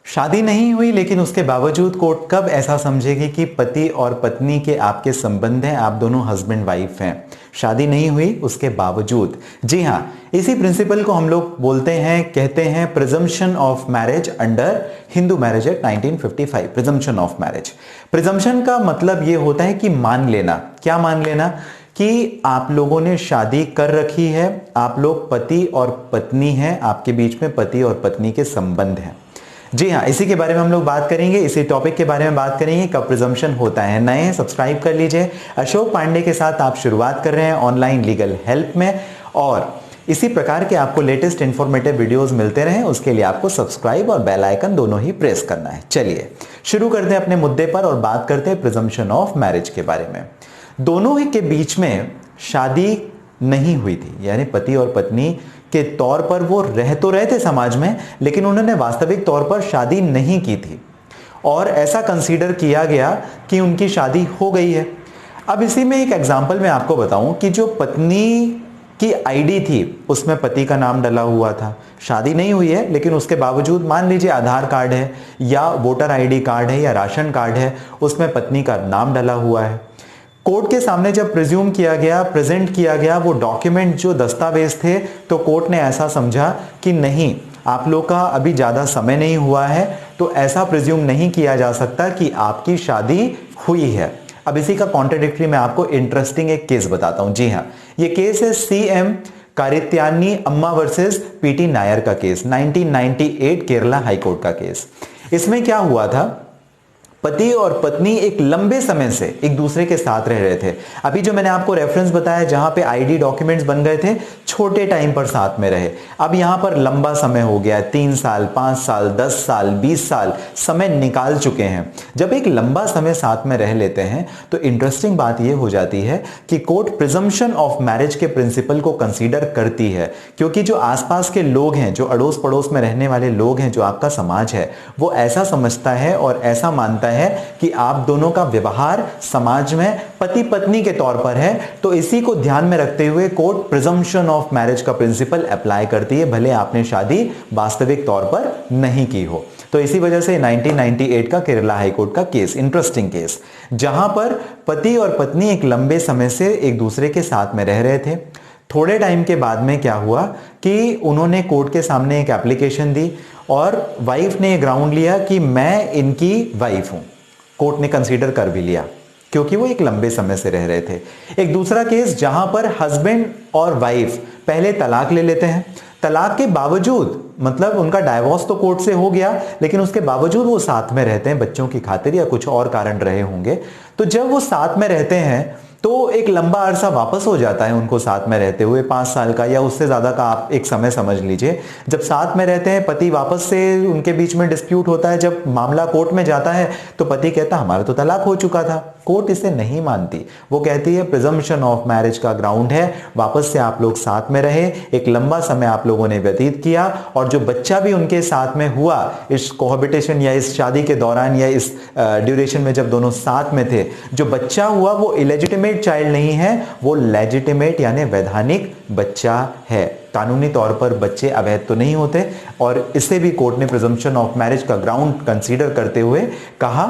शादी नहीं हुई लेकिन उसके बावजूद कोर्ट कब ऐसा समझेगी कि पति और पत्नी के आपके संबंध हैं, आप दोनों हस्बैंड वाइफ हैं। शादी नहीं हुई उसके बावजूद। जी हां, इसी प्रिंसिपल को हम लोग बोलते हैं, कहते हैं presumption of marriage under Hindu marriage act 1955। Presumption of marriage. Presumption का मतलब यह होता है कि मान लेना। क्या मान लेना? कि आप लोगों ने शादी कर रखी है, आप लोग पति और पत्नी हैं, आपके बीच में पति और पत्नी के संबंध हैं। जी हाँ, इसी के बारे में हम लोग बात करेंगे, इसी टॉपिक के बारे में बात करेंगे, कब प्रिजम्पशन होता है। नए हैं सब्सक्राइब कर लीजिए। अशोक पांडे के साथ आप शुरुआत कर रहे हैं ऑनलाइन लीगल हेल्प में, और इसी प्रकार के आपको लेटेस्ट इंफॉर्मेटिव वीडियोस मिलते रहें उसके लिए आपको सब्सक्राइब और बेल आइकन दोनों ही प्रेस करना है। चलिए शुरू करते हैं अपने मुद्दे पर और बात करते हैं प्रिजम्पशन ऑफ मैरिज के बारे में। दोनों ही के बीच में शादी नहीं हुई थी, यानी पति और पत्नी के तौर पर वो रह तो रहे थे समाज में, लेकिन उन्होंने वास्तविक तौर पर शादी नहीं की थी और ऐसा कंसीडर किया गया कि उनकी शादी हो गई है। अब इसी में एक एग्जांपल मैं आपको बताऊं कि जो पत्नी की आईडी थी उसमें पति का नाम डला हुआ था। शादी नहीं हुई है लेकिन उसके बावजूद मान लीजिए आधार कार्ड है या वोटर आईडी कार्ड है या राशन कार्ड है, उसमें पत्नी का नाम डला हुआ है। कोर्ट के सामने जब प्रिज्यूम किया गया, प्रेजेंट किया गया वो डॉक्यूमेंट, जो दस्तावेज थे, तो कोर्ट ने ऐसा समझा कि नहीं, आप लोग का अभी ज्यादा समय नहीं हुआ है, तो ऐसा प्रिज्यूम नहीं किया जा सकता कि आपकी शादी हुई है। अब इसी का कॉन्ट्राडिक्टरी मैं आपको इंटरेस्टिंग एक केस बताता हूं। जी हां, ये केस है CM कारित्यानी अम्मा वर्सेस PT नायर का केस, 1998 केरला हाईकोर्ट का केस। इसमें क्या हुआ था, पति और पत्नी एक लंबे समय से एक दूसरे के साथ रह रहे थे। अभी जो मैंने आपको रेफरेंस बताया जहां पे आईडी डॉक्यूमेंट्स बन गए थे, छोटे टाइम पर साथ में रहे। अब यहां पर लंबा समय हो गया, 3 साल, 5 साल, 10 साल, 20 साल समय निकाल चुके हैं। जब एक लंबा समय साथ में रह लेते हैं तो इंटरेस्टिंग बात यह हो जाती है कि कोर्ट प्रिजम्पशन ऑफ मैरिज के प्रिंसिपल को कंसीडर करती है, क्योंकि जो आसपास के लोग हैं, जो अड़ोस पड़ोस में रहने वाले लोग हैं, जो आपका समाज है, वो ऐसा समझता है और ऐसा मानता है कि आप दोनों का व्यवहार समाज में पति पत्नी के तौर पर है। तो इसी को ध्यान में रखते हुए कोर्ट प्रिजम्पशन ऑफ मैरिज का प्रिंसिपल अप्लाई करती है, भले आपने शादी वास्तविक तौर पर नहीं की हो। तो इसी वजह से 1998 का केरला हाईकोर्ट का केस, इंटरेस्टिंग केस, जहां पर पति और पत्नी एक लंबे समय से एक दूसरे के साथ में रह रहे थे। थोड़े टाइम के बाद में क्या हुआ कि उन्होंने कोर्ट के सामने एक एप्लीकेशन दी और वाइफ ने ग्राउंड लिया कि मैं इनकी वाइफ हूं। कोर्ट ने कंसीडर कर भी लिया क्योंकि वो एक लंबे समय से रह रहे थे। एक दूसरा केस जहां पर हस्बैंड और वाइफ पहले तलाक ले लेते हैं, तलाक के बावजूद, मतलब उनका डाइवोर्स तो कोर्ट से हो गया, लेकिन उसके बावजूद वो साथ में रहते हैं, बच्चों की खातिर या कुछ और कारण रहे होंगे। तो जब वो साथ में रहते हैं तो एक लंबा अरसा वापस हो जाता है उनको साथ में रहते हुए, 5 साल का या उससे ज्यादा का आप एक समय समझ लीजिए। जब साथ में रहते हैं, पति वापस से, उनके बीच में डिस्प्यूट होता है, जब मामला कोर्ट में जाता है तो पति कहता हमारा तो तलाक हो चुका था। कोर्ट इसे नहीं मानती, वो कहती है प्रिजम्पशन ऑफ मैरिज का ग्राउंड है, वापस से आप लोग साथ में रहे, एक लंबा समय आप लोगों ने व्यतीत किया, और जो बच्चा भी उनके साथ में हुआ इस कोहैबिटेशन या इस शादी के दौरान या इस ड्यूरेशन में जब दोनों साथ में थे, जो बच्चा हुआ वो इलेजिटिमेट चाइल्ड नहीं है, वो लेजिटिमेट यानी वैधानिक बच्चा है। कानूनी तौर पर बच्चे अवैध तो नहीं होते, और इसे भी कोर्ट ने प्रिजम्पशन ऑफ मैरिज का ग्राउंड कंसीडर करते हुए कहा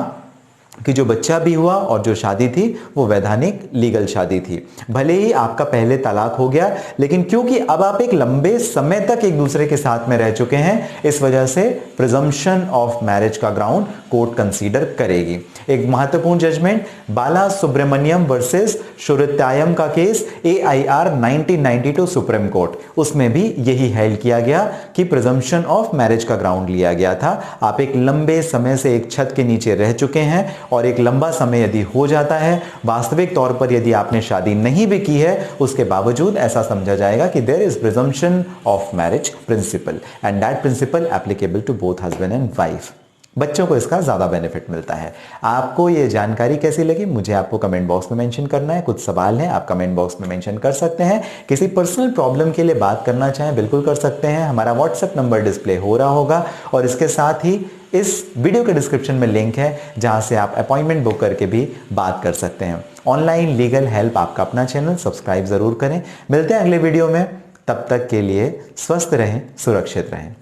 कि जो बच्चा भी हुआ और जो शादी थी वो वैधानिक लीगल शादी थी। भले ही आपका पहले तलाक हो गया, लेकिन क्योंकि अब आप एक लंबे समय तक एक दूसरे के साथ में रह चुके हैं, इस वजह से प्रिजम्पशन ऑफ मैरिज का ग्राउंड कोर्ट कंसीडर करेगी। एक महत्वपूर्ण जजमेंट, बाला सुब्रमण्यम वर्सेस शुरुत्यायम का केस, AIR 1992 सुप्रीम कोर्ट, उसमें भी यही हेल्ड किया गया कि प्रिजम्पशन ऑफ मैरिज का ग्राउंड लिया गया था। आप एक लंबे समय से एक छत के नीचे रह चुके हैं और एक लंबा समय यदि हो जाता है, वास्तविक तौर पर यदि आपने शादी नहीं भी की है, उसके बावजूद ऐसा समझा जाएगा कि there is presumption of marriage principle and that principle applicable to both husband and wife. बच्चों को इसका ज्यादा बेनिफिट मिलता है। आपको ये जानकारी कैसी लगी मुझे आपको कमेंट बॉक्स में मेंशन करना है। कुछ सवाल हैं आप कमेंट बॉक्स में मेंशन कर सकते हैं। किसी पर्सनल प्रॉब्लम के लिए बात करना चाहें बिल्कुल कर सकते हैं। हमारा व्हाट्सएप नंबर डिस्प्ले हो रहा होगा और इसके साथ ही इस वीडियो के डिस्क्रिप्शन में लिंक है जहां से आप अपॉइंटमेंट बुक करके भी बात कर सकते हैं। ऑनलाइन लीगल हेल्प आपका अपना चैनल, सब्सक्राइब जरूर करें। मिलते हैं अगले वीडियो में, तब तक के लिए स्वस्थ रहें, सुरक्षित रहें।